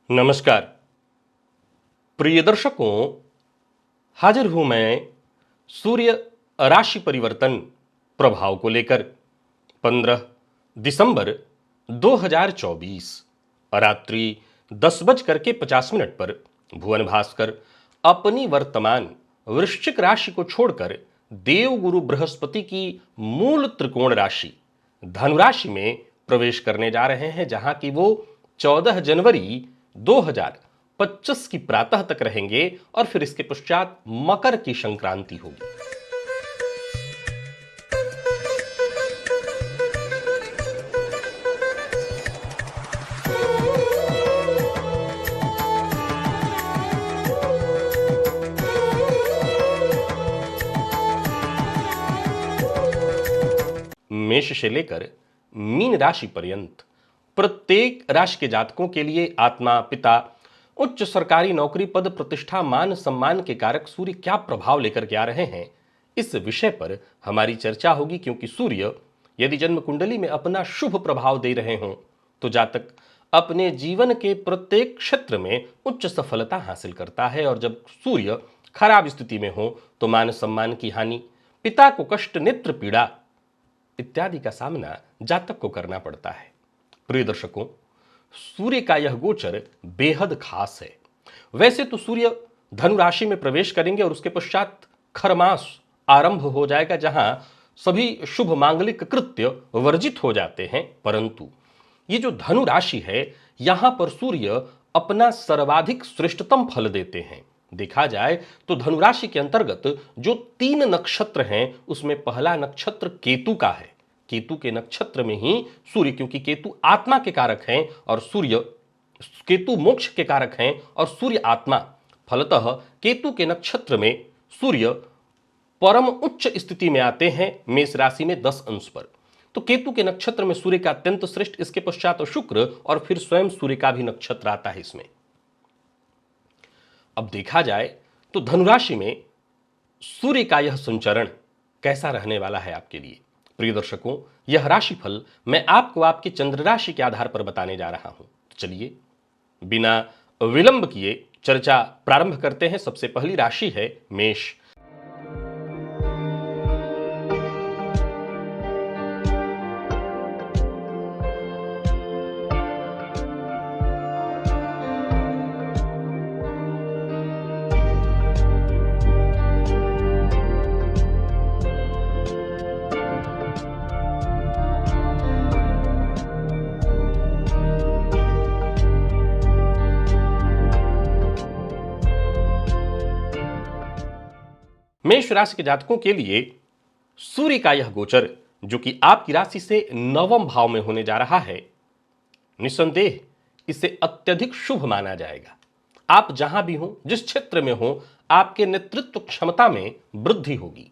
नमस्कार प्रिय दर्शकों, हाजिर हूं मैं सूर्य राशि परिवर्तन प्रभाव को लेकर। 15 दिसंबर 2024 रात्रि 10:50 पर भुवन भास्कर अपनी वर्तमान वृश्चिक राशि को छोड़कर देवगुरु बृहस्पति की मूल त्रिकोण राशि धनु राशि में प्रवेश करने जा रहे हैं, जहां की वो 14 जनवरी 2025 की प्रातः तक रहेंगे और फिर इसके पश्चात मकर की संक्रांति होगी। मेष से लेकर मीन राशि पर्यंत प्रत्येक राशि के जातकों के लिए आत्मा, पिता, उच्च सरकारी नौकरी, पद प्रतिष्ठा, मान सम्मान के कारक सूर्य क्या प्रभाव लेकर के आ रहे हैं, इस विषय पर हमारी चर्चा होगी। क्योंकि सूर्य यदि जन्म कुंडली में अपना शुभ प्रभाव दे रहे हों तो जातक अपने जीवन के प्रत्येक क्षेत्र में उच्च सफलता हासिल करता है, और जब सूर्य खराब स्थिति में हो तो मान सम्मान की हानि, पिता को कष्ट, नेत्र पीड़ा इत्यादि का सामना जातक को करना पड़ता है। प्रिय दर्शकों, सूर्य का यह गोचर बेहद खास है। वैसे तो सूर्य धनु राशि में प्रवेश करेंगे और उसके पश्चात खरमास आरंभ हो जाएगा, जहां सभी शुभ मांगलिक कृत्य वर्जित हो जाते हैं, परंतु ये जो धनु राशि है, यहां पर सूर्य अपना सर्वाधिक श्रेष्ठतम फल देते हैं। देखा जाए तो धनु राशि के अंतर्गत जो 3 नक्षत्र हैं, उसमें पहला नक्षत्र केतु का है। केतु के नक्षत्र में ही सूर्य, क्योंकि केतु आत्मा के कारक हैं और केतु मोक्ष के कारक हैं और सूर्य आत्मा, फलतः केतु के नक्षत्र में सूर्य परम उच्च स्थिति में आते हैं मेष राशि में 10 अंश पर। तो केतु के नक्षत्र में सूर्य का अत्यंत श्रेष्ठ, इसके पश्चात शुक्र और फिर स्वयं सूर्य का भी नक्षत्र आता है इसमें। अब देखा जाए तो धनुराशि में सूर्य का यह संचरण कैसा रहने वाला है आपके लिए। प्रिय दर्शकों, यह राशिफल मैं आपको आपके चंद्र राशि के आधार पर बताने जा रहा हूं। तो चलिए बिना विलंब किए चर्चा प्रारंभ करते हैं। सबसे पहली राशि है मेष। मेष राशि के जातकों के लिए सूर्य का यह गोचर, जो कि आपकी राशि से 9वें भाव में होने जा रहा है, निस्संदेह इसे अत्यधिक शुभ माना जाएगा। आप जहां भी हो, जिस क्षेत्र में हो, आपके नेतृत्व क्षमता में वृद्धि होगी।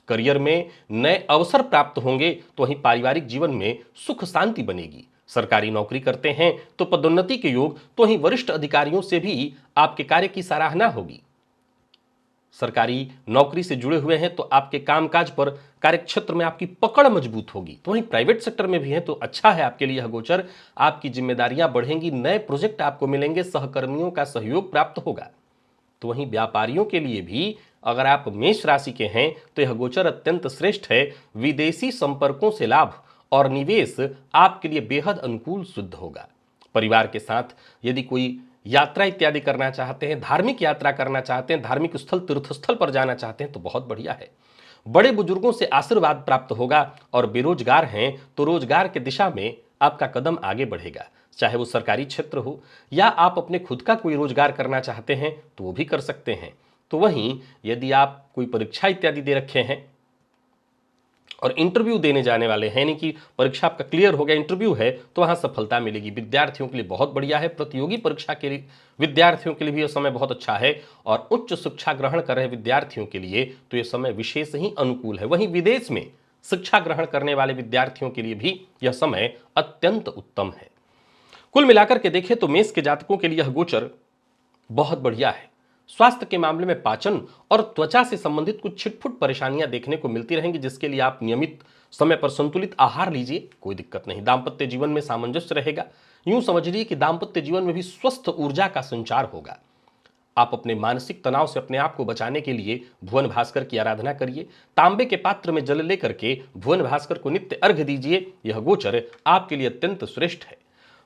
करियर में नए अवसर प्राप्त होंगे, तो वहीं पारिवारिक जीवन में सुख शांति बनेगी। सरकारी नौकरी करते हैं तो पदोन्नति के योग, तो वहीं वरिष्ठ अधिकारियों से भी आपके कार्य की सराहना होगी। सरकारी नौकरी से जुड़े हुए हैं तो आपके कामकाज पर, कार्यक्षेत्र में आपकी पकड़ मजबूत होगी। तो वहीं प्राइवेट सेक्टर में भी है तो अच्छा है आपके लिए यह गोचर। आपकी जिम्मेदारियां बढ़ेंगी, नए प्रोजेक्ट आपको मिलेंगे, सहकर्मियों का सहयोग प्राप्त होगा। तो वहीं व्यापारियों के लिए भी अगर आप मेष राशि के हैं तो यह गोचर अत्यंत श्रेष्ठ है। विदेशी संपर्कों से लाभ और निवेश आपके लिए बेहद अनुकूल सिद्ध होगा। परिवार के साथ यदि कोई यात्रा इत्यादि करना चाहते हैं, धार्मिक यात्रा करना चाहते हैं, धार्मिक स्थल, तीर्थस्थल पर जाना चाहते हैं तो बहुत बढ़िया है। बड़े बुजुर्गों से आशीर्वाद प्राप्त होगा। और बेरोजगार हैं तो रोजगार के दिशा में आपका कदम आगे बढ़ेगा, चाहे वो सरकारी क्षेत्र हो या आप अपने खुद का कोई रोजगार करना चाहते हैं तो वो भी कर सकते हैं। तो वहीं यदि आप कोई परीक्षा इत्यादि दे रखे हैं और इंटरव्यू देने जाने वाले हैं, यानी कि परीक्षा आपका क्लियर हो गया, इंटरव्यू है, तो वहां सफलता मिलेगी। विद्यार्थियों के लिए बहुत बढ़िया है। प्रतियोगी परीक्षा के लिए विद्यार्थियों के लिए भी यह समय बहुत अच्छा है, और उच्च शिक्षा ग्रहण कर रहे विद्यार्थियों के लिए तो यह समय विशेष ही अनुकूल है। वहीं विदेश में शिक्षा ग्रहण करने वाले विद्यार्थियों के लिए भी यह समय अत्यंत उत्तम है। कुल मिलाकर के देखें तो मेष के जातकों के लिए यह गोचर बहुत बढ़िया है। स्वास्थ्य के मामले में पाचन और त्वचा से संबंधित कुछ छिटपुट परेशानियां देखने को मिलती रहेंगी, जिसके लिए आप नियमित समय पर संतुलित आहार लीजिए, कोई दिक्कत नहीं। दांपत्य जीवन में सामंजस्य रहेगा। यूं समझिए कि दाम्पत्य जीवन में भी स्वस्थ ऊर्जा का संचार होगा। आप अपने मानसिक तनाव से अपने आप को बचाने के लिए भुवन भास्कर की आराधना करिए। तांबे के पात्र में जल लेकर के भुवन भास्कर को नित्य अर्घ्य दीजिए। यह गोचर आपके लिए अत्यंत श्रेष्ठ है।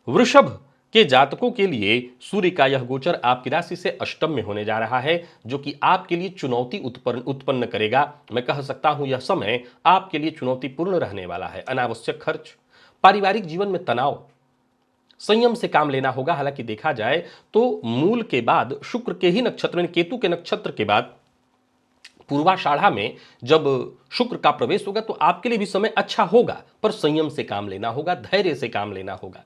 वृषभ के जातकों के लिए सूर्य का यह गोचर आपकी राशि से अष्टम में होने जा रहा है, जो कि आपके लिए चुनौती उत्पन्न करेगा। मैं कह सकता हूं यह समय आपके लिए चुनौतीपूर्ण रहने वाला है। अनावश्यक खर्च, पारिवारिक जीवन में तनाव, संयम से काम लेना होगा। हालांकि देखा जाए तो मूल के बाद शुक्र के ही नक्षत्र में, केतु के नक्षत्र के बाद पूर्वाषाढ़ा में जब शुक्र का प्रवेश होगा तो आपके लिए भी समय अच्छा होगा, पर संयम से काम लेना होगा, धैर्य से काम लेना होगा।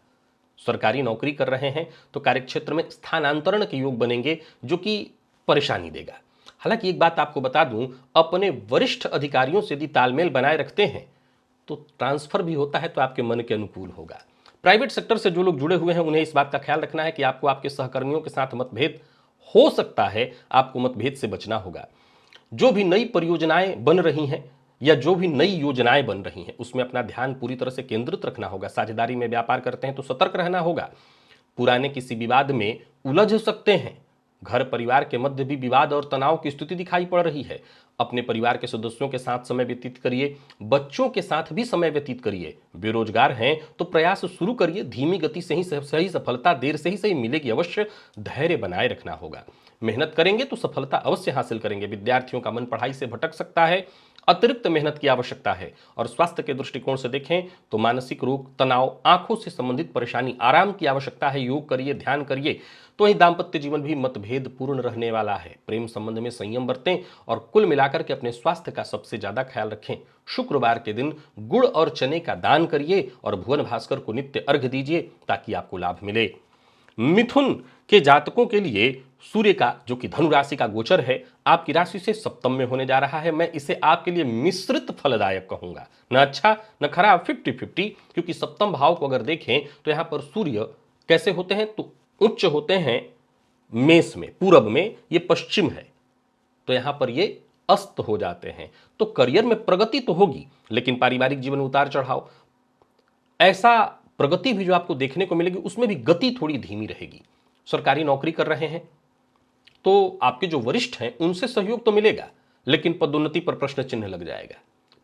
सरकारी नौकरी कर रहे हैं तो कार्यक्षेत्र में स्थानांतरण के योग बनेंगे, जो कि परेशानी देगा। हालांकि एक बात आपको बता दूं, अपने वरिष्ठ अधिकारियों से यदि तालमेल बनाए रखते हैं तो ट्रांसफर भी होता है तो आपके मन के अनुकूल होगा। प्राइवेट सेक्टर से जो लोग जुड़े हुए हैं उन्हें इस बात का ख्याल रखना है कि आपको आपके सहकर्मियों के साथ मतभेद हो सकता है, आपको मतभेद से बचना होगा। जो भी नई परियोजनाएं बन रही हैं या जो भी नई योजनाएं बन रही हैं उसमें अपना ध्यान पूरी तरह से केंद्रित रखना होगा। साझेदारी में व्यापार करते हैं तो सतर्क रहना होगा। पुराने किसी विवाद में उलझ सकते हैं। घर परिवार के मध्य भी विवाद और तनाव की स्थिति दिखाई पड़ रही है। अपने परिवार के सदस्यों के साथ समय व्यतीत करिए, बच्चों के साथ भी समय व्यतीत करिए। बेरोजगार हैं तो प्रयास शुरू करिए, धीमी गति से ही सही सफलता देर से ही सही मिलेगी। अवश्य धैर्य बनाए रखना होगा। मेहनत करेंगे तो सफलता अवश्य हासिल करेंगे। विद्यार्थियों का मन पढ़ाई से भटक सकता है, अतिरिक्त मेहनत की आवश्यकता है। और स्वास्थ्य के दृष्टिकोण से देखें तो मानसिक रोग, तनाव, आंखों से संबंधित परेशानी, आराम की आवश्यकता है। योग करिए, ध्यान करिए। तो ही दाम्पत्य जीवन भी मतभेद पूर्ण रहने वाला है। प्रेम संबंध में संयम बरतें और कुल मिलाकर के अपने स्वास्थ्य का सबसे ज्यादा ख्याल रखें। शुक्रवार के दिन गुड़ और चने का दान करिए और भुवन भास्कर को नित्य अर्घ्य दीजिए ताकि आपको लाभ मिले। मिथुन के जातकों के लिए सूर्य का, जो कि धनु राशि का गोचर है, आपकी राशि से सप्तम में होने जा रहा है। मैं इसे आपके लिए मिश्रित फलदायक कहूंगा, न अच्छा न खराब, 50-50। क्योंकि सप्तम भाव को अगर देखें तो यहां पर सूर्य कैसे होते हैं तो उच्च होते हैं मेष में, पूरब में, ये पश्चिम है, तो यहां पर ये अस्त हो जाते हैं। तो करियर में प्रगति तो होगी, लेकिन पारिवारिक जीवन में उतार चढ़ाव, ऐसा प्रगति भी जो आपको देखने को मिलेगी उसमें भी गति थोड़ी धीमी रहेगी। सरकारी नौकरी कर रहे हैं तो आपके जो वरिष्ठ हैं उनसे सहयोग तो मिलेगा, लेकिन पदोन्नति पर प्रश्न चिन्ह लग जाएगा।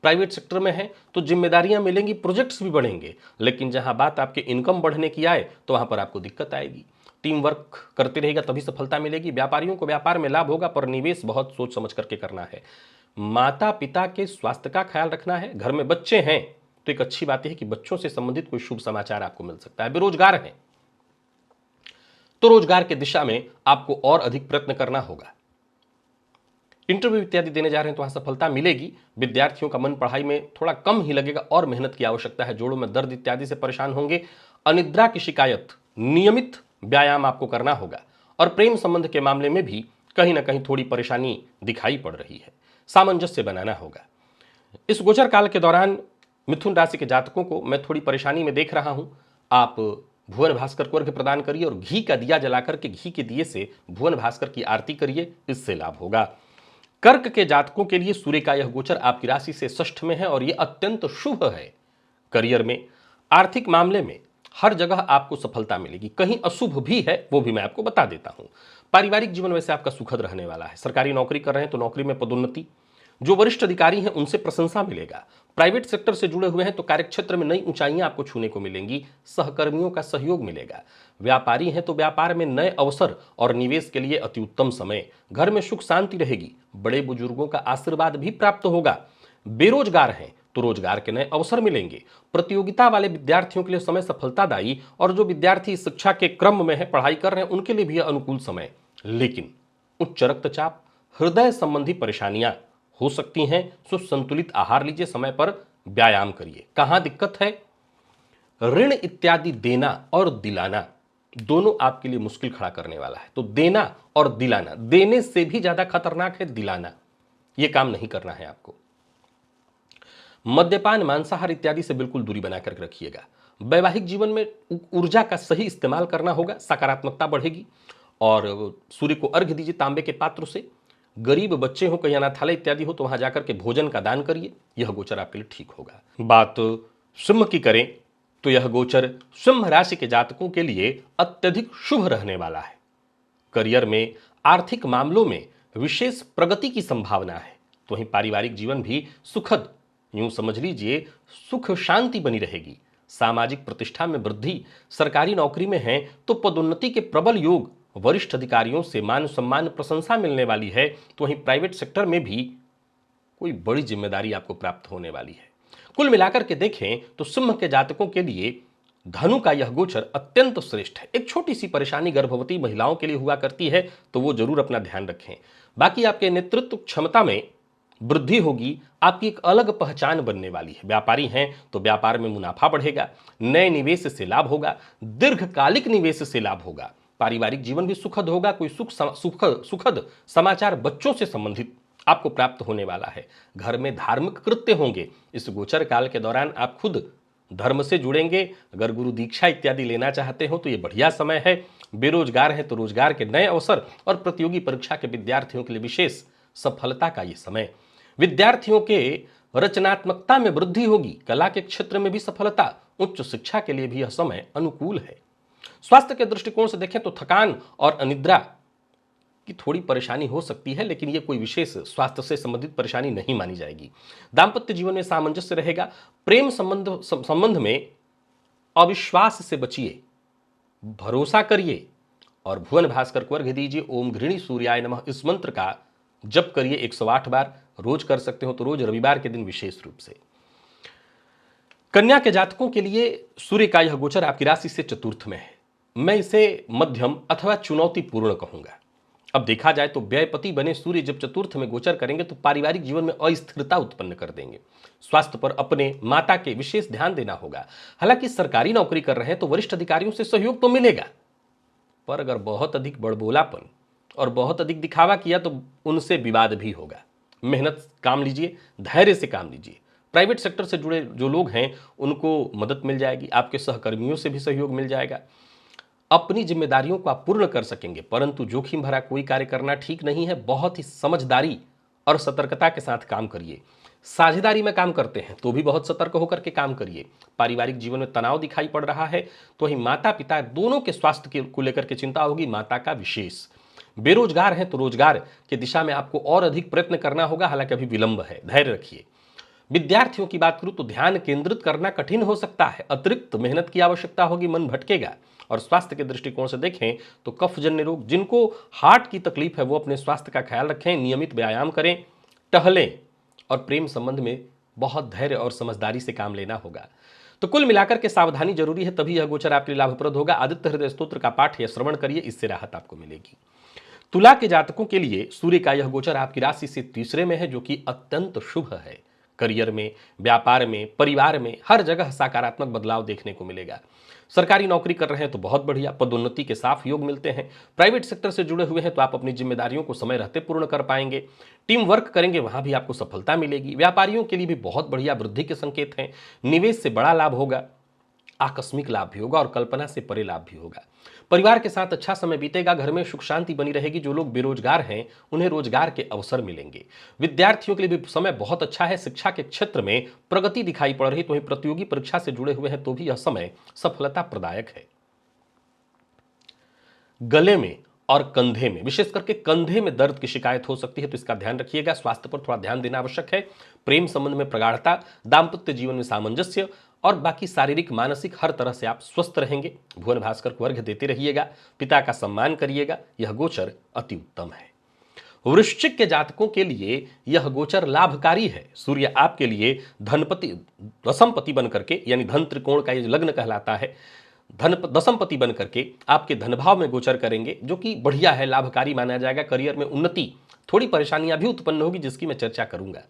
प्राइवेट सेक्टर में है तो जिम्मेदारियां मिलेंगी, प्रोजेक्ट्स भी बढ़ेंगे, लेकिन जहां बात आपके इनकम बढ़ने की आए तो वहां पर आपको दिक्कत आएगी। टीम वर्क करते रहेगा तभी सफलता मिलेगी। व्यापारियों को व्यापार में लाभ होगा, पर निवेश बहुत सोच समझ करके करना है। माता पिता के स्वास्थ्य का ख्याल रखना है। घर में बच्चे हैं तो एक अच्छी बात है कि बच्चों से संबंधित कोई शुभ समाचार आपको मिल सकता है। बेरोजगार हैं तो रोजगार की दिशा में आपको और अधिक प्रयत्न करना होगा। इंटरव्यू इत्यादि देने जा रहे हैं तो वहां सफलता मिलेगी। विद्यार्थियों का मन पढ़ाई में थोड़ा कम ही लगेगा और मेहनत की आवश्यकता है। जोड़ों में दर्द इत्यादि से परेशान होंगे। अनिद्रा की शिकायत, नियमित व्यायाम आपको करना होगा। और प्रेम संबंध के मामले में भी कहीं ना कहीं थोड़ी परेशानी दिखाई पड़ रही है, सामंजस्य बनाना होगा। इस गोचर काल के दौरान मिथुन राशि के जातकों को मैं थोड़ी परेशानी में देख रहा हूं। आप भुवन भास्कर को अर्घ्य प्रदान करिए और घी का दिया जलाकर के, घी के दिए से भुवन भास्कर की आरती करिए, इससे लाभ होगा। कर्क के जातकों के लिए सूर्य का यह गोचर आपकी राशि से षष्ठ में है और यह अत्यंत शुभ है। करियर में, आर्थिक मामले में हर जगह आपको सफलता मिलेगी। कहीं अशुभ भी है, वो भी मैं आपको बता देता हूं। पारिवारिक जीवन वैसे आपका सुखद रहने वाला है। सरकारी नौकरी कर रहे हैं तो नौकरी में पदोन्नति, जो वरिष्ठ अधिकारी हैं उनसे प्रशंसा मिलेगा। प्राइवेट सेक्टर से जुड़े हुए हैं तो कार्यक्षेत्र में नई ऊंचाइयां आपको छूने को मिलेंगी। सहकर्मियों का सहयोग मिलेगा। व्यापारी हैं तो व्यापार में नए अवसर और निवेश के लिए अति उत्तम समय। घर में सुख शांति रहेगी। बड़े बुजुर्गों का आशीर्वाद भी प्राप्त होगा। बेरोजगार हैं तो रोजगार के नए अवसर मिलेंगे। प्रतियोगिता वाले विद्यार्थियों के लिए समय सफलतादायी, और जो विद्यार्थी शिक्षा के क्रम में है, पढ़ाई कर रहे हैं, उनके लिए भी अनुकूल समय। लेकिन उच्च रक्तचाप, हृदय संबंधी परेशानियां हो सकती हैं, सो संतुलित आहार लीजिए, समय पर व्यायाम करिए। कहां दिक्कत है? ऋण इत्यादि देना और दिलाना दोनों आपके लिए मुश्किल खड़ा करने वाला है। तो देना और दिलाना, देने से भी ज्यादा खतरनाक है दिलाना। यह काम नहीं करना है आपको। मद्यपान, मांसाहार इत्यादि से बिल्कुल दूरी बनाकर रखिएगा। वैवाहिक जीवन में ऊर्जा का सही इस्तेमाल करना होगा, सकारात्मकता बढ़ेगी। और सूर्य को अर्घ्य दीजिए तांबे के पात्र से। गरीब बच्चे हो, कहीं अनाथालय इत्यादि हो तो वहां जाकर के भोजन का दान करिए। यह गोचर आपके लिए ठीक होगा। बात सिंह की करें तो यह गोचर सिंह राशि के जातकों के लिए अत्यधिक शुभ रहने वाला है। करियर में आर्थिक मामलों में विशेष प्रगति की संभावना है। तो वहीं पारिवारिक जीवन भी सुखद, यूं समझ लीजिए सुख शांति बनी रहेगी। सामाजिक प्रतिष्ठा में वृद्धि, सरकारी नौकरी में है तो पदोन्नति के प्रबल योग, वरिष्ठ अधिकारियों से मान सम्मान प्रशंसा मिलने वाली है। तो वहीं प्राइवेट सेक्टर में भी कोई बड़ी जिम्मेदारी आपको प्राप्त होने वाली है। कुल मिलाकर के देखें तो सिंह के जातकों के लिए धनु का यह गोचर अत्यंत श्रेष्ठ है। एक छोटी सी परेशानी गर्भवती महिलाओं के लिए हुआ करती है, तो वो जरूर अपना ध्यान रखें। बाकी आपके नेतृत्व क्षमता में वृद्धि होगी, आपकी एक अलग पहचान बनने वाली है। व्यापारी हैं तो व्यापार में मुनाफा बढ़ेगा, नए निवेश से लाभ होगा, दीर्घकालिक निवेश से लाभ होगा। पारिवारिक जीवन भी सुखद होगा। कोई सुखद समाचार बच्चों से संबंधित आपको प्राप्त होने वाला है। घर में धार्मिक कृत्य होंगे। इस गोचर काल के दौरान आप खुद धर्म से जुड़ेंगे। अगर गुरु दीक्षा इत्यादि लेना चाहते हो तो ये बढ़िया समय है। बेरोजगार हैं तो रोजगार के नए अवसर और प्रतियोगी परीक्षा के विद्यार्थियों के लिए विशेष सफलता का ये समय। विद्यार्थियों के रचनात्मकता में वृद्धि होगी। कला के क्षेत्र में भी सफलता, उच्च शिक्षा के लिए भी यह समय अनुकूल है। स्वास्थ्य के दृष्टिकोण से देखें तो थकान और अनिद्रा की थोड़ी परेशानी हो सकती है, लेकिन यह कोई विशेष स्वास्थ्य से संबंधित परेशानी नहीं मानी जाएगी। दाम्पत्य जीवन में सामंजस्य रहेगा। प्रेम संबंध में अविश्वास से बचिए, भरोसा करिए और भुवन भास्कर को अर्घ्य दीजिए। ओम घृणी सूर्याय नमः इस मंत्र का जप करिए 108 बार। रोज कर सकते हो तो रोज, रविवार के दिन विशेष रूप से। कन्या के जातकों के लिए सूर्य का यह गोचर आपकी राशि से चतुर्थ में है। मैं इसे मध्यम अथवा चुनौतीपूर्ण कहूंगा। अब देखा जाए तो व्ययपति बने सूर्य जब चतुर्थ में गोचर करेंगे तो पारिवारिक जीवन में अस्थिरता उत्पन्न कर देंगे। स्वास्थ्य पर अपने माता के विशेष ध्यान देना होगा। हालांकि सरकारी नौकरी कर रहे हैं तो वरिष्ठ अधिकारियों से सहयोग तो मिलेगा, पर अगर बहुत अधिक बड़बोलापन और बहुत अधिक दिखावा किया तो उनसे विवाद भी होगा। मेहनत काम लीजिए, धैर्य से काम लीजिए। प्राइवेट सेक्टर से जुड़े जो लोग हैं उनको मदद मिल जाएगी। आपके सहकर्मियों से भी सहयोग मिल जाएगा। अपनी जिम्मेदारियों को आप पूर्ण कर सकेंगे, परंतु जोखिम भरा कोई कार्य करना ठीक नहीं है। बहुत ही समझदारी और सतर्कता के साथ काम करिए। साझेदारी में काम करते हैं तो भी बहुत सतर्क होकर के काम करिए। पारिवारिक जीवन में तनाव दिखाई पड़ रहा है तो वही माता पिता दोनों के स्वास्थ्य को लेकर के चिंता होगी, माता का विशेष। बेरोजगार हैं तो रोजगार की दिशा में आपको और अधिक प्रयत्न करना होगा, हालांकि अभी विलंब है, धैर्य रखिए। विद्यार्थियों की बात करूं तो ध्यान केंद्रित करना कठिन हो सकता है, अतिरिक्त मेहनत की आवश्यकता होगी, मन भटकेगा। और स्वास्थ्य के दृष्टिकोण से देखें तो कफजन्य रोग, जिनको हार्ट की तकलीफ है वो अपने स्वास्थ्य का ख्याल रखें, नियमित व्यायाम करें, टहलें और प्रेम संबंध में बहुत धैर्य और समझदारी से काम लेना होगा। तो कुल मिलाकर के सावधानी जरूरी है, तभी यह गोचर आपके लिए लाभप्रद होगा। आदित्य हृदय स्तोत्र का पाठ या श्रवण करिए, इससे राहत आपको मिलेगी। तुला के जातकों के लिए सूर्य का यह गोचर आपकी राशि से तीसरे में है, जो कि अत्यंत शुभ है। करियर में, व्यापार में, परिवार में हर जगह सकारात्मक बदलाव देखने को मिलेगा। सरकारी नौकरी कर रहे हैं तो बहुत बढ़िया, पदोन्नति के साफ योग मिलते हैं। प्राइवेट सेक्टर से जुड़े हुए हैं तो आप अपनी जिम्मेदारियों को समय रहते पूर्ण कर पाएंगे। टीम वर्क करेंगे, वहां भी आपको सफलता मिलेगी। व्यापारियों के लिए भी बहुत बढ़िया वृद्धि के संकेत हैं। निवेश से बड़ा लाभ होगा, आकस्मिक लाभ भी होगा और कल्पना से परे लाभ भी होगा। परिवार के साथ अच्छा समय बीतेगा। घर में सुख शांति बनी रहेगी। जो लोग बेरोजगार हैं उन्हें रोजगार के अवसर मिलेंगे। विद्यार्थियों के लिए भी समय बहुत अच्छा है। शिक्षा के क्षेत्र में प्रगति दिखाई पड़ रही, तो वहीं प्रतियोगी परीक्षा से जुड़े हुए हैं तो भी यह समय सफलता प्रदायक है। गले में और कंधे में, विशेष करके कंधे में दर्द की शिकायत हो सकती है, तो इसका ध्यान रखिएगा। स्वास्थ्य पर थोड़ा ध्यान देना आवश्यक है। प्रेम संबंध में प्रगाढ़ता, दाम्पत्य जीवन में सामंजस्य और बाकी शारीरिक मानसिक हर तरह से आप स्वस्थ रहेंगे। भुवन भास्कर को अर्घ्य देते रहिएगा, पिता का सम्मान करिएगा। यह गोचर अति उत्तम है। वृश्चिक के जातकों के लिए यह गोचर लाभकारी है। सूर्य आपके लिए धनपति, दशमपति बन करके, यानी धन त्रिकोण का ये लग्न कहलाता है, धन दशमपति बन करके आपके धनभाव में गोचर करेंगे, जो कि बढ़िया है, लाभकारी माना जाएगा। करियर में उन्नति, थोड़ी परेशानियां भी उत्पन्न होगी जिसकी मैं चर्चा करूंगा।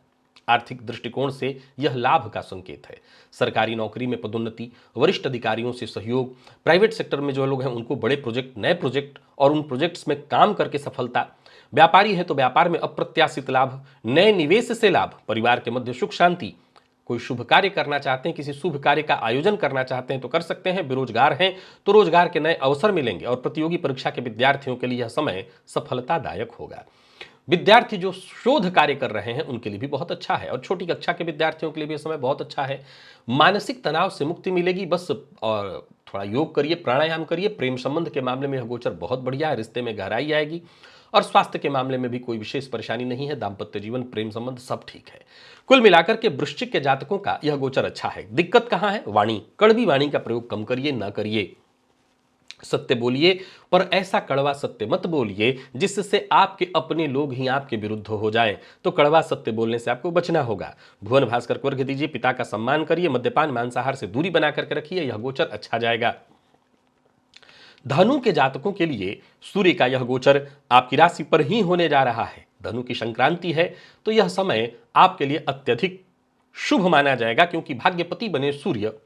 आर्थिक दृष्टिकोण से यह लाभ का संकेत है। सरकारी नौकरी में पदोन्नति, वरिष्ठ अधिकारियों से सहयोग, प्राइवेट सेक्टर में जो लोग हैं उनको बड़े प्रोजेक्ट, नए प्रोजेक्ट और उन प्रोजेक्ट्स में काम करके सफलता। व्यापारी है तो व्यापार में अप्रत्याशित लाभ, नए निवेश से लाभ, परिवार के मध्य सुख शांति। कोई शुभ कार्य करना चाहते हैं, किसी शुभ कार्य का आयोजन करना चाहते हैं तो कर सकते हैं। बेरोजगार हैं तो रोजगार के नए अवसर मिलेंगे और प्रतियोगी परीक्षा के विद्यार्थियों के लिए यह समय सफलतादायक होगा। विद्यार्थी जो शोध कार्य कर रहे हैं उनके लिए भी बहुत अच्छा है, और छोटी कक्षा के विद्यार्थियों के लिए भी यह समय बहुत अच्छा है। मानसिक तनाव से मुक्ति मिलेगी बस, और थोड़ा योग करिए, प्राणायाम करिए। प्रेम संबंध के मामले में यह गोचर बहुत बढ़िया है, रिश्ते में गहराई आएगी, और स्वास्थ्य के मामले में भी कोई विशेष परेशानी नहीं है। दाम्पत्य जीवन, प्रेम संबंध सब ठीक है। कुल मिलाकर के वृश्चिक के जातकों का यह गोचर अच्छा है। दिक्कत कहां है? वाणी, कड़वी वाणी का प्रयोग कम करिए, ना करिए। सत्य बोलिए, पर ऐसा कड़वा सत्य मत बोलिए जिससे आपके अपने लोग ही आपके विरुद्ध हो जाएं। तो कड़वा सत्य बोलने से आपको बचना होगा। भुवन भास्कर को अर्घ दीजिए, पिता का सम्मान करिए, मद्यपान मांसाहार से दूरी बना करके रखिए, यह गोचर अच्छा जाएगा। धनु के जातकों के लिए सूर्य का यह गोचर आपकी राशि पर ही होने जा रहा है। धनु की संक्रांति है, तो यह समय आपके लिए अत्यधिक शुभ माना जाएगा, क्योंकि भाग्यपति बने सूर्य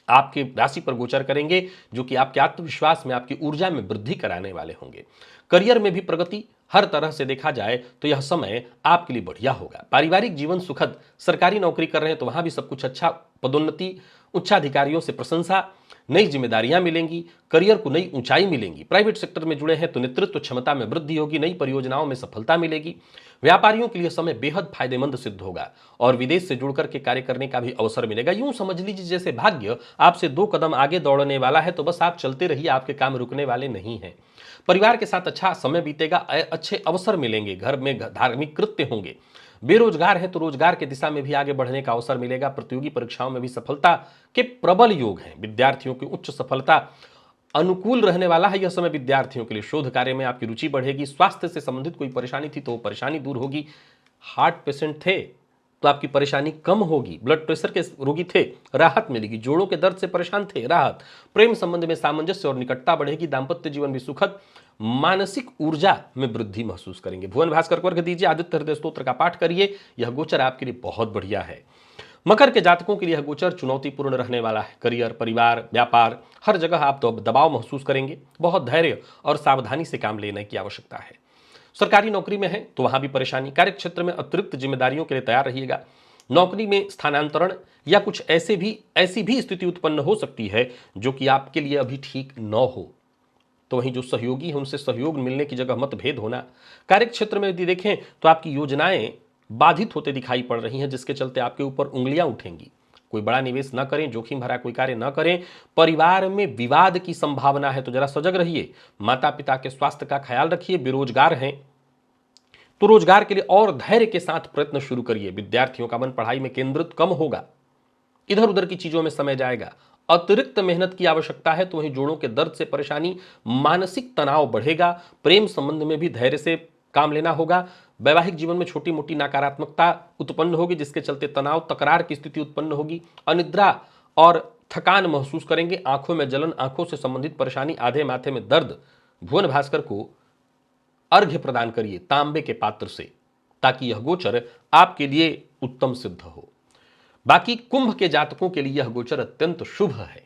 आपकी राशि पर गोचर करेंगे, जो कि आपके आत्मविश्वास में, आपकी ऊर्जा में वृद्धि कराने वाले होंगे। करियर में भी प्रगति, हर तरह से देखा जाए तो यह समय आपके लिए बढ़िया होगा। पारिवारिक जीवन सुखद, सरकारी नौकरी कर रहे हैं तो वहां भी सब कुछ अच्छा, पदोन्नति, उच्चाधिकारियों से प्रशंसा, नई जिम्मेदारियां मिलेंगी, करियर को नई ऊंचाई मिलेंगी। प्राइवेट सेक्टर में जुड़े हैं तो नेतृत्व क्षमता में वृद्धि होगी, नई परियोजनाओं में सफलता मिलेगी। व्यापारियों के लिए समय बेहद फायदेमंद सिद्ध होगा, और विदेश से जुड़कर के कार्य करने का भी अवसर मिलेगा। यूं समझ लीजिए जैसे भाग्य आपसे 2 कदम आगे दौड़ने वाला है, तो बस आप चलते रहिए, आपके काम रुकने वाले नहीं हैं। परिवार के साथ अच्छा समय बीतेगा, अच्छे अवसर मिलेंगे, घर में धार्मिक कृत्य होंगे। बेरोजगार है तो रोजगार की दिशा में भी आगे बढ़ने का अवसर मिलेगा। प्रतियोगी परीक्षाओं में भी सफलता के प्रबल योग हैं। विद्यार्थियों की उच्च सफलता अनुकूल रहने वाला है यह समय विद्यार्थियों के लिए। शोध कार्य में आपकी रुचि बढ़ेगी। स्वास्थ्य से संबंधित कोई परेशानी थी तो वो परेशानी दूर होगी। हार्ट पेशेंट थे तो आपकी परेशानी कम होगी। ब्लड प्रेशर के रोगी थे, राहत मिलेगी। जोड़ों के दर्द से परेशान थे, राहत। प्रेम संबंध में सामंजस्य और निकटता बढ़ेगी। दाम्पत्य जीवन भी सुखद, मानसिक ऊर्जा में वृद्धि महसूस करेंगे। भुवन भास्कर को अर्घ दीजिए, आदित्य हृदय स्तोत्र का पाठ करिए, यह गोचर आपके लिए बहुत बढ़िया है। मकर के जातकों के लिए यह गोचर चुनौतीपूर्ण रहने वाला है। करियर, परिवार, व्यापार, हर जगह आप तो दबाव महसूस करेंगे। बहुत धैर्य और सावधानी से काम लेने की आवश्यकता है। सरकारी नौकरी में है तो वहां भी परेशानी। कार्य क्षेत्र में अतिरिक्त जिम्मेदारियों के लिए तैयार रहिएगा। नौकरी में स्थानांतरण या कुछ ऐसी भी स्थिति उत्पन्न हो सकती है जो कि आपके लिए अभी ठीक न हो। तो वहीं जो सहयोगी है उनसे सहयोग मिलने की जगह मतभेद होना। कार्य क्षेत्र में यदि देखें तो आपकी योजनाएं बाधित होते दिखाई पड़ रही हैं, जिसके चलते आपके ऊपर उंगलियां उठेंगी। कोई बड़ा निवेश न करें, जोखिम भरा कोई कार्य न करें। परिवार में विवाद की संभावना है तो जरा सजग रहिए। माता पिता के स्वास्थ्य का ख्याल रखिए। बेरोजगार हैं तो रोजगार के लिए और धैर्य के साथ प्रयत्न शुरू करिए। विद्यार्थियों का मन पढ़ाई में केंद्रित कम होगा, इधर उधर की चीजों में समय जाएगा। अतिरिक्त मेहनत की आवश्यकता है तो वहीं जोड़ों के दर्द से परेशानी, मानसिक तनाव बढ़ेगा। प्रेम संबंध में भी धैर्य से काम लेना होगा। वैवाहिक जीवन में छोटी मोटी नकारात्मकता उत्पन्न होगी, जिसके चलते तनाव, तकरार की स्थिति उत्पन्न होगी। अनिद्रा और थकान महसूस करेंगे। आंखों में जलन, आंखों से संबंधित परेशानी, आधे माथे में दर्द। भुवन भास्कर को अर्घ्य प्रदान करिए तांबे के पात्र से, ताकि यह गोचर आपके लिए उत्तम सिद्ध हो। बाकी कुंभ के जातकों के लिए यह गोचर अत्यंत शुभ है।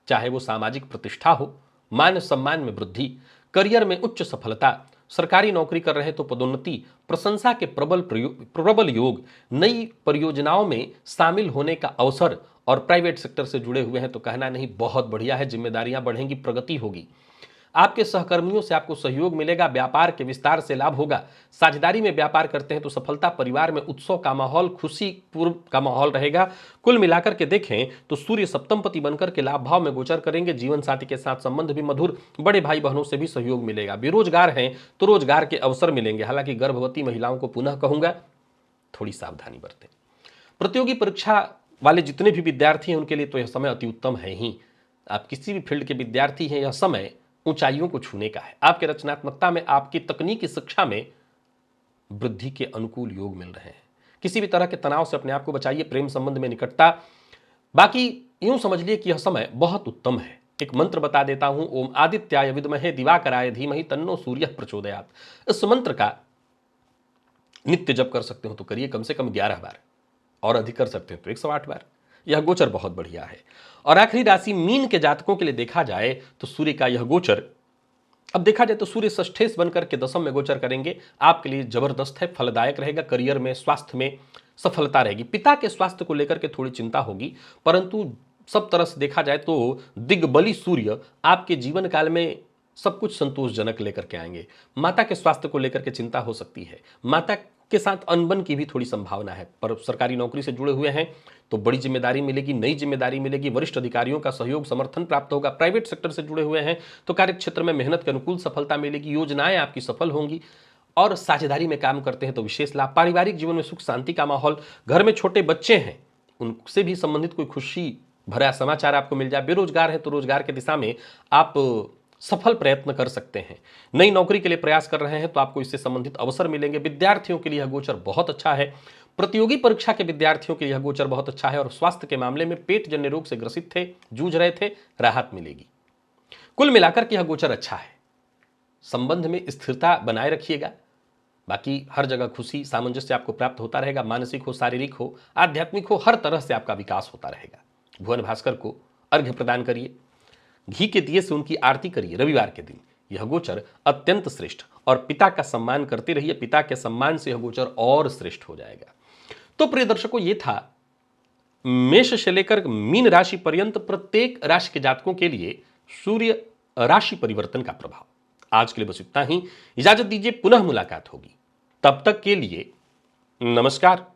चाहे वो सामाजिक प्रतिष्ठा हो, मान सम्मान में वृद्धि, करियर में उच्च सफलता, सरकारी नौकरी कर रहे हैं तो पदोन्नति, प्रशंसा के प्रबल योग, नई परियोजनाओं में शामिल होने का अवसर, और प्राइवेट सेक्टर से जुड़े हुए हैं तो कहना नहीं, बहुत बढ़िया है। जिम्मेदारियां बढ़ेंगी, प्रगति होगी। आपके सहकर्मियों से आपको सहयोग मिलेगा। व्यापार के विस्तार से लाभ होगा। साझेदारी में व्यापार करते हैं तो सफलता, परिवार में उत्सव का माहौल, खुशी पूर्व का माहौल रहेगा। कुल मिलाकर के देखें तो सूर्य सप्तमपति बनकर के लाभ भाव में गोचर करेंगे। जीवन साथी के साथ संबंध भी मधुर, बड़े भाई बहनों से भी सहयोग मिलेगा। बेरोजगार हैं तो रोजगार के अवसर मिलेंगे। हालांकि गर्भवती महिलाओं को पुनः कहूंगा थोड़ी सावधानी बरतें। प्रतियोगी परीक्षा वाले जितने भी विद्यार्थी हैं उनके लिए तो यह समय अति उत्तम है ही। आप किसी भी फील्ड के विद्यार्थी हैं, यह समय ऊंचाइयों को छूने का है। आपके रचनात्मकता में, आपकी तकनीकी शिक्षा में वृद्धि के अनुकूल योग मिल रहे हैं। किसी भी तरह के तनाव से अपने आप को बचाइए। प्रेम संबंध में निकटता। बाकी यूं समझ लिए कि यह समय बहुत उत्तम है। एक मंत्र बता देता हूं, ओम आदित्याय विद्महे दिवाकराय धीमहि तन्नो सूर्यः प्रचोदयात्। इस मंत्र का नित्य जप कर सकते हो तो करिए, कम से कम 11 बार, और अधिक कर सकते हैं तो 108 बार। यह गोचर बहुत बढ़िया है। और आखिरी राशि मीन के जातकों के लिए देखा जाए तो सूर्य का यह गोचर, अब देखा जाए तो सूर्य षष्ठेश बनकर के दशम में गोचर करेंगे। आपके लिए जबरदस्त है, फलदायक रहेगा। करियर में, स्वास्थ्य में सफलता रहेगी। पिता के स्वास्थ्य को लेकर के थोड़ी चिंता होगी, परंतु सब तरह से देखा जाए तो दिग्बली सूर्य आपके जीवन काल में सब कुछ संतोषजनक लेकर के आएंगे। माता के स्वास्थ्य को लेकर के चिंता हो सकती है, माता के साथ अनबन की भी थोड़ी संभावना है। पर सरकारी नौकरी से जुड़े हुए हैं तो बड़ी जिम्मेदारी मिलेगी, नई जिम्मेदारी मिलेगी, वरिष्ठ अधिकारियों का सहयोग समर्थन प्राप्त होगा। प्राइवेट सेक्टर से जुड़े हुए हैं तो कार्य क्षेत्र में मेहनत के अनुकूल सफलता मिलेगी, योजनाएं आपकी सफल होंगी। और साझेदारी में काम करते हैं तो विशेष लाभ। पारिवारिक जीवन में सुख शांति का माहौल, घर में छोटे बच्चे हैं उनसे भी संबंधित कोई खुशी भरा समाचार आपको मिल जाए। बेरोजगार है तो रोजगार की दिशा में आप सफल प्रयत्न कर सकते हैं। नई नौकरी के लिए प्रयास कर रहे हैं तो आपको इससे संबंधित अवसर मिलेंगे। विद्यार्थियों के लिए यह गोचर बहुत अच्छा है। प्रतियोगी परीक्षा के विद्यार्थियों के लिए यह गोचर बहुत अच्छा है। और स्वास्थ्य के मामले में पेट जन्य रोग से ग्रसित थे, जूझ रहे थे, राहत मिलेगी। कुल मिलाकर के यह गोचर अच्छा है। संबंध में स्थिरता बनाए रखिएगा। बाकी हर जगह खुशी सामंजस्य आपको प्राप्त होता रहेगा। मानसिक हो, शारीरिक हो, आध्यात्मिक हो, हर तरह से आपका विकास होता रहेगा। भुवन भास्कर को अर्घ्य प्रदान करिए, घी के दिए से उनकी आरती करिए रविवार के दिन। यह गोचर अत्यंत श्रेष्ठ। और पिता का सम्मान करते रहिए, पिता के सम्मान से यह गोचर और श्रेष्ठ हो जाएगा। तो प्रिय दर्शकों, ये था मेष से लेकर मीन राशि पर्यंत प्रत्येक राशि के जातकों के लिए सूर्य राशि परिवर्तन का प्रभाव। आज के लिए बस इतना ही। इजाजत दीजिए, पुनः मुलाकात होगी। तब तक के लिए नमस्कार।